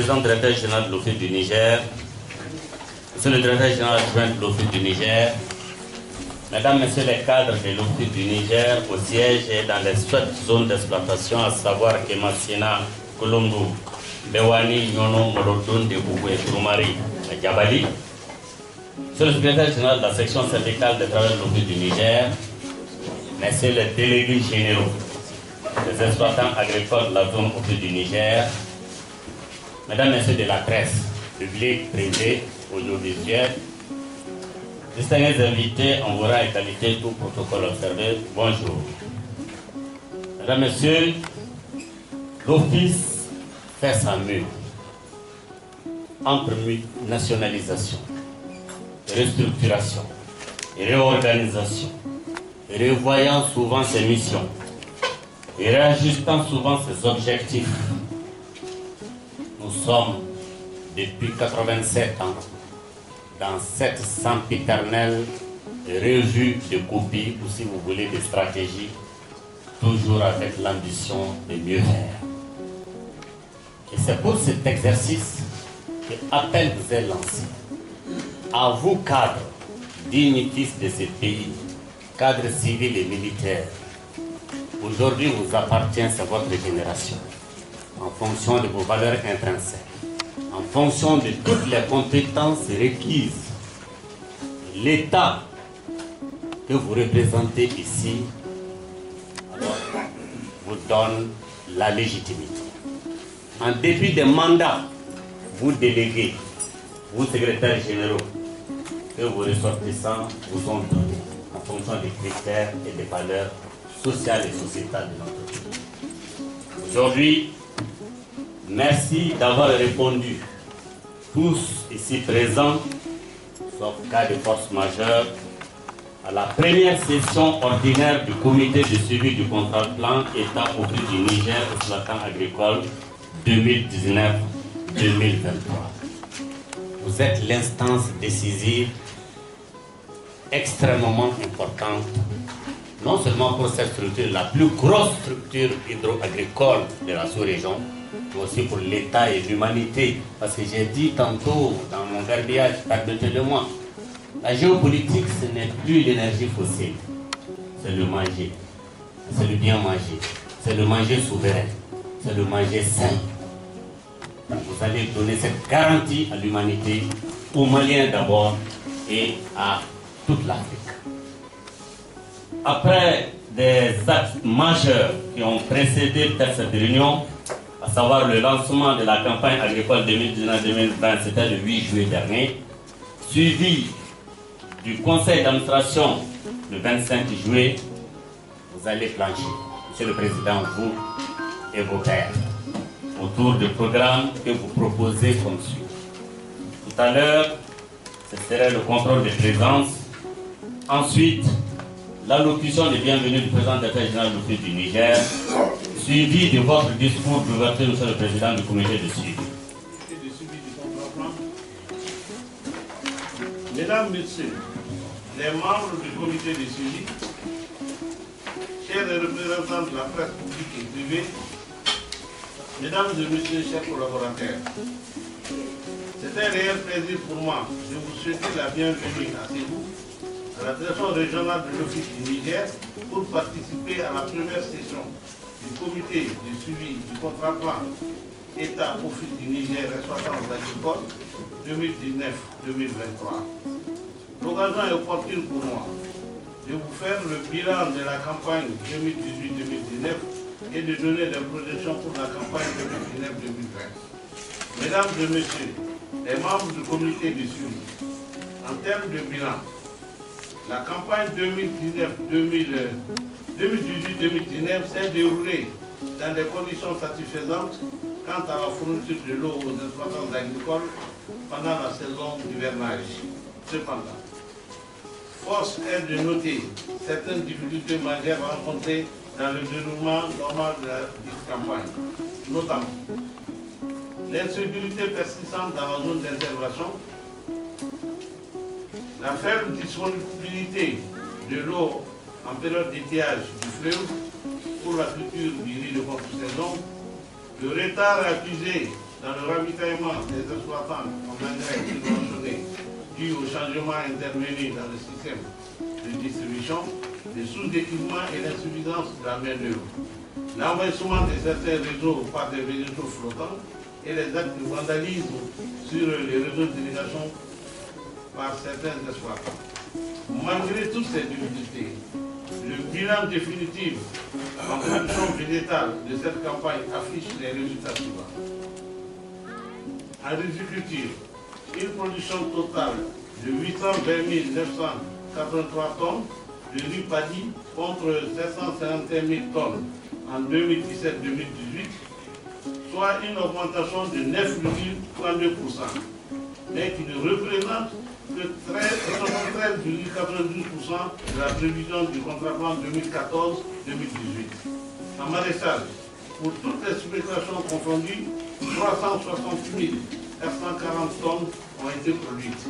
président directeur général de l'Office du Niger, Monsieur le directeur général adjoint de l'Office du Niger, Mesdames, Messieurs les cadres de l'Office du Niger au siège et dans les 7 zones d'exploitation, à savoir Kemassina, Kolombo, Bewani, Nyono, Morodun, Debougou et Turumari, Djabali. Monsieur le secrétaire général de la section syndicale des travailleurs de l'Office du Niger, Messieurs les délégués généraux des exploitants agricoles de la zone Office du Niger, Mesdames, Messieurs de la presse, publique, privée, audiovisuelle, distingués invités en vos rangs et qualité, tout protocole observé, bonjour. Mesdames, Messieurs, l'Office fait sa mue entre nationalisation, restructuration, réorganisation, revoyant souvent ses missions et réajustant souvent ses objectifs. Nous sommes depuis 87 ans dans cette sempiternelle revue de copies, ou si vous voulez, de stratégies, toujours avec l'ambition de mieux faire. Et c'est pour cet exercice que appel vous est lancé. À vous, cadres, dignités de ce pays, cadres civils et militaires, aujourd'hui vous appartient, c'est votre génération, en fonction de vos valeurs intrinsèques, en fonction de toutes les compétences requises. L'État que vous représentez ici vous donne la légitimité. En dépit des mandats, vous délégués, vous secrétaires généraux, que vos ressortissants vous ont donnés en fonction des critères et des valeurs sociales et sociétales de notre pays. Aujourd'hui, merci d'avoir répondu, tous ici présents, sauf cas de force majeure, à la première session ordinaire du comité de suivi du contrat plan État Office du Niger exploitant agricole 2019-2023. Vous êtes l'instance décisive extrêmement importante, non seulement pour cette structure, la plus grosse structure hydro-agricole de la sous-région, mais aussi pour l'État et l'humanité. Parce que j'ai dit tantôt dans mon verbiage, permettez-le-moi, la géopolitique, ce n'est plus l'énergie fossile, c'est le manger, c'est le bien manger, c'est le manger souverain, c'est le manger sain. Vous allez donner cette garantie à l'humanité, aux Maliens d'abord et à toute l'Afrique. Après des actes majeurs qui ont précédé cette réunion, à savoir le lancement de la campagne agricole 2019-2020, c'était le 8 juillet dernier, suivi du conseil d'administration le 25 juillet, vous allez plancher, Monsieur le Président, vous et vos pairs, autour du programme que vous proposez comme suit. Tout à l'heure, ce serait le contrôle de présence. Ensuite, l'allocution de bienvenue du président directeur général de l'Office du Niger, suivi de votre discours d'ouverture, Monsieur le Président du comité de suivi. Mesdames, Messieurs, les membres du comité de suivi, chers représentants de la presse publique et privée, Mesdames et Messieurs, chers collaborateurs, c'est un réel plaisir pour moi de vous souhaiter la bienvenue à Ségou, à la direction régionale de l'Office du Niger, pour participer à la première session du comité de suivi du contrat plan État Office du Niger exploitant agricole 2019-2023. L'occasion est opportune pour moi de vous faire le bilan de la campagne 2018-2019 et de donner des projections pour la campagne 2019-2020. Mesdames et Messieurs, les membres du comité de suivi, en termes de bilan, la campagne 2018-2019 s'est déroulée dans des conditions satisfaisantes quant à la fourniture de l'eau aux exploitants agricoles pendant la saison d'hivernage. Cependant, force est de noter certaines difficultés majeures rencontrées dans le déroulement normal de la campagne, notamment l'insécurité persistante dans la zone d'intervention, la faible disponibilité de l'eau en période d'étiage du fleuve pour la culture du riz de contre-saison, le retard accusé dans le ravitaillement des exploitants en engrais subventionnés dû au changement intervenu dans le système de distribution, les sous-équipements et l'insuffisance de la main-d'œuvre, l'envahissement de certains réseaux par des végétaux flottants et les actes de vandalisme sur les réseaux d'irrigation par certains exploitants. Malgré toutes ces difficultés, le bilan définitif en production végétale de cette campagne affiche les résultats suivants. En riziculture, une production totale de 820 983 tonnes de riz paddy contre 751 000 tonnes en 2017-2018, soit une augmentation de 9,32%, mais qui ne représente que 73,92% de la prévision du contrat plan 2014-2018. En maraîchage, pour toutes les spéculations confondues, 368 440 tonnes ont été produites.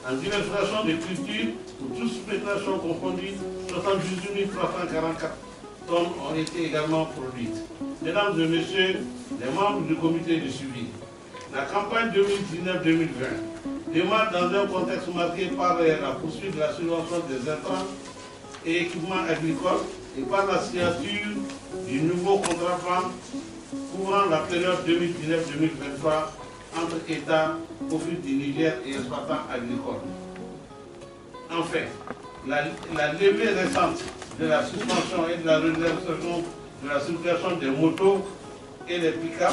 En diversification des cultures, pour toutes spéculations confondues, 78 344 tonnes ont été également produites. Mesdames et messieurs, les membres du comité de suivi, la campagne 2019-2020 démarre dans un contexte marqué par la poursuite de la subvention des intrants et équipements agricoles et par la signature du nouveau contrat plan couvrant la période 2019-2023 entre État, Office du Niger et exploitants agricoles. Enfin, la levée récente de la suspension et de la réservation de la circulation des motos et les pick-up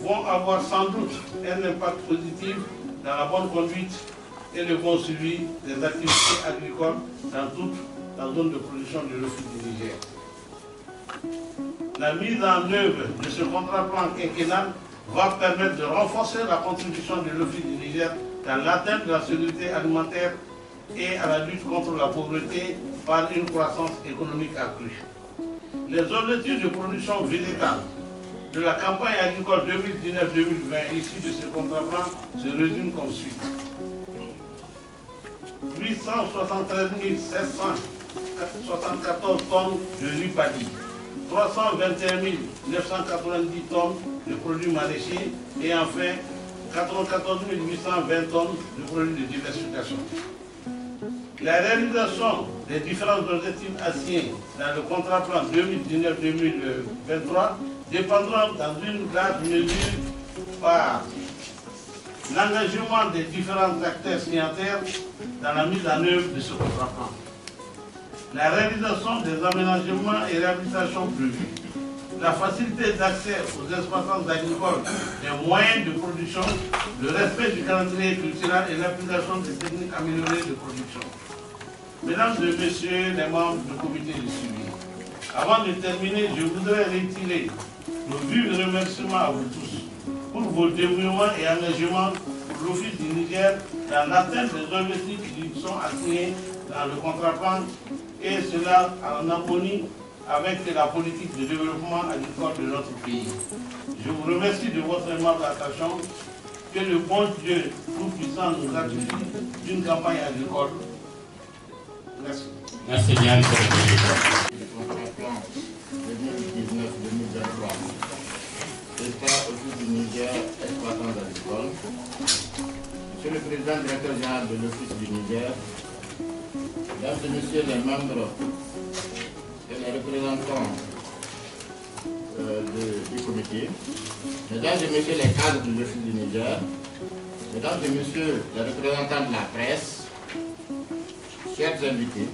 vont avoir sans doute un impact positif dans la bonne conduite et le bon suivi des activités agricoles dans toute la zone de production de l'Office du Niger. La mise en œuvre de ce contrat plan quinquennal va permettre de renforcer la contribution de l'Office du Niger dans l'atteinte de la sécurité alimentaire et à la lutte contre la pauvreté par une croissance économique accrue. Les objectifs de production végétale de la campagne agricole 2019-2020 issus de ce contrat plan se résument comme suit. 873 774 tonnes de riz paddy, 321 990 tonnes de produits maraîchers et enfin 94 820 tonnes de produits de diversification. La réalisation des différents objectifs assignés dans le contrat plan 2019-2023 dépendra dans une grande mesure par l'engagement des différents acteurs signataires dans la mise en œuvre de ce contrat plan. La réalisation des aménagements et réhabilitations prévus, la facilité d'accès aux exploitants agricoles des moyens de production, le respect du calendrier culturel et l'application des techniques améliorées de production. Mesdames et messieurs les membres du comité de suivi, avant de terminer, je voudrais retirer nos vifs remerciements à vous tous pour vos dévouements et engagements pour l'Office du Niger dans l'atteinte des objectifs qui sont assignés dans le contrat plan et cela en harmonie avec la politique de développement agricole de notre pays. Je vous remercie de votre aimable attention. Que le bon Dieu tout-puissant nous gratifie d'une campagne agricole. Merci. Merci bien, monsieur le président. Le contrat plan 2019-2023. État, Office du Niger, exploitants agricoles. Monsieur le président directeur général de l'Office du Niger, mesdames et messieurs les membres et les représentants du comité, mesdames et messieurs les cadres de l'Office du Niger, mesdames et messieurs les représentants de la presse, chers invités,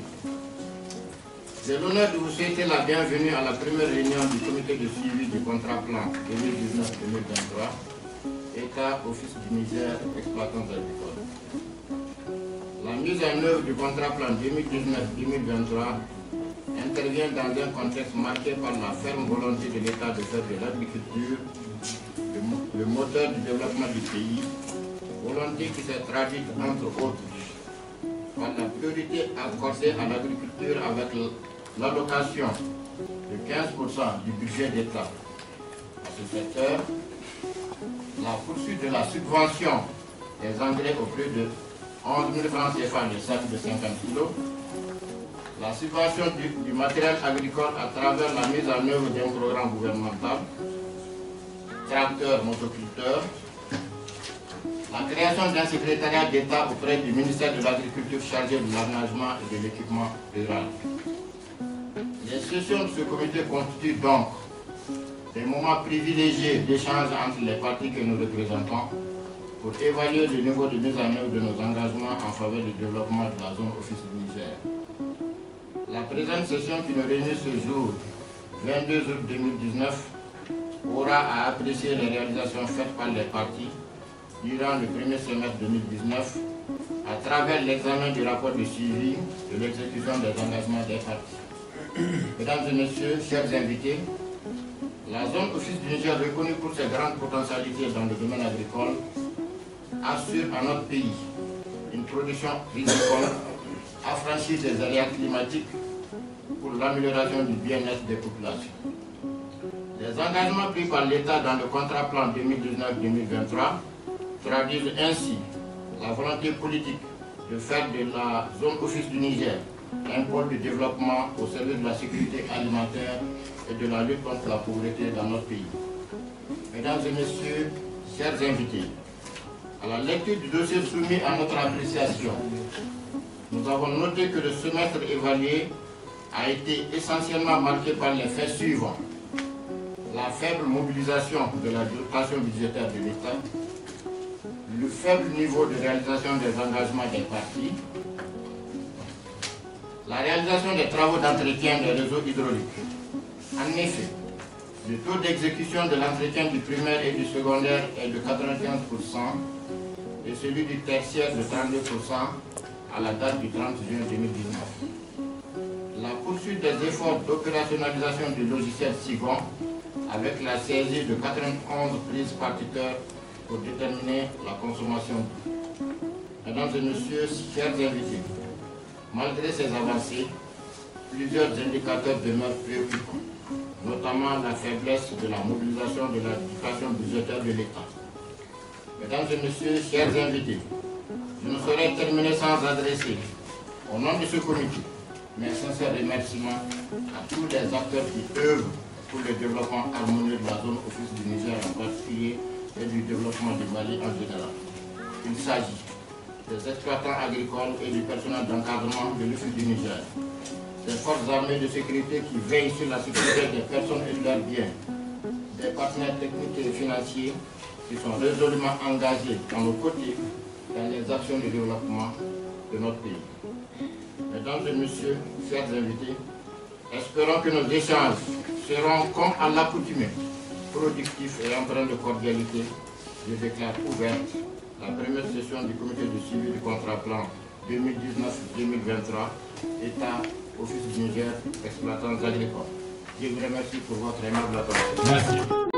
j'ai l'honneur de vous souhaiter la bienvenue à la première réunion du comité de suivi du contrat plan 2019-2023, État, Office du Niger, exploitants agricoles. La mise en œuvre du contrat plan 2019-2023 intervient dans un contexte marqué par la ferme volonté de l'État de faire de l'agriculture le moteur du développement du pays, volonté qui s'est traduite entre autres par la priorité accordée à l'agriculture avec l'allocation de 15% du budget d'État à ce secteur, la poursuite de la subvention des engrais au prix de 11 000 francs CFA le sac de 50 kg, la subvention du matériel agricole à travers la mise en œuvre d'un programme gouvernemental, tracteurs, motoculteurs. La création d'un secrétariat d'État auprès du ministère de l'Agriculture chargé de l'aménagement et de l'équipement rural. Les sessions de ce comité constituent donc des moments privilégiés d'échange entre les partis que nous représentons pour évaluer le niveau de mise en œuvre de nos engagements en faveur du développement de la zone office du Niger. La présente session qui nous réunit ce jour, 22 août 2019, aura à apprécier les réalisations faites par les partis durant le premier semestre 2019 à travers l'examen du rapport de suivi de l'exécution des engagements des partis. Mesdames et messieurs, chers invités, la zone office du Niger, reconnue pour ses grandes potentialités dans le domaine agricole, assure à notre pays une production agricole affranchie des aléas climatiques pour l'amélioration du bien-être des populations. Les engagements pris par l'État dans le contrat plan 2019-2023 traduisent ainsi la volonté politique de faire de la zone office du Niger un pôle de développement au service de la sécurité alimentaire et de la lutte contre la pauvreté dans notre pays. Mesdames et messieurs, chers invités, à la lecture du dossier soumis à notre appréciation, nous avons noté que le semestre évalué a été essentiellement marqué par les faits suivants: la faible mobilisation de la dotation budgétaire de l'État, le faible niveau de réalisation des engagements des partis, la réalisation des travaux d'entretien des réseaux hydrauliques. En effet, le taux d'exécution de l'entretien du primaire et du secondaire est de 95% et celui du tertiaire de 32% à la date du 30 juin 2019. La poursuite des efforts d'opérationnalisation du logiciel SIGON avec la saisie de 91 prises par tuteur pour déterminer la consommation d'eau. Mesdames et messieurs, chers invités, malgré ces avancées, plusieurs indicateurs demeurent préoccupants, notamment la faiblesse de la mobilisation de la dotation budgétaire de l'État. Mesdames et messieurs, chers invités, je ne saurais terminer sans adresser, au nom de ce comité, mes sincères remerciements à tous les acteurs qui œuvrent pour le développement harmonieux de la zone office du Niger en particulier et du développement du Mali en général. Il s'agit des exploitants agricoles et du personnel d'encadrement de l'office du Niger, des forces armées de sécurité qui veillent sur la sécurité des personnes et de leurs biens, des partenaires techniques et financiers qui sont résolument engagés dans nos côtés dans les actions de développement de notre pays. Mesdames et messieurs, chers invités, espérons que nos échanges seront, comme à l'accoutumée, productifs et empreints de cordialité. Je déclare ouverte la première session du comité de suivi du contrat plan 2019-2023, État, Office du Niger, exploitants agricoles. Je vous remercie pour votre aimable attention. Merci.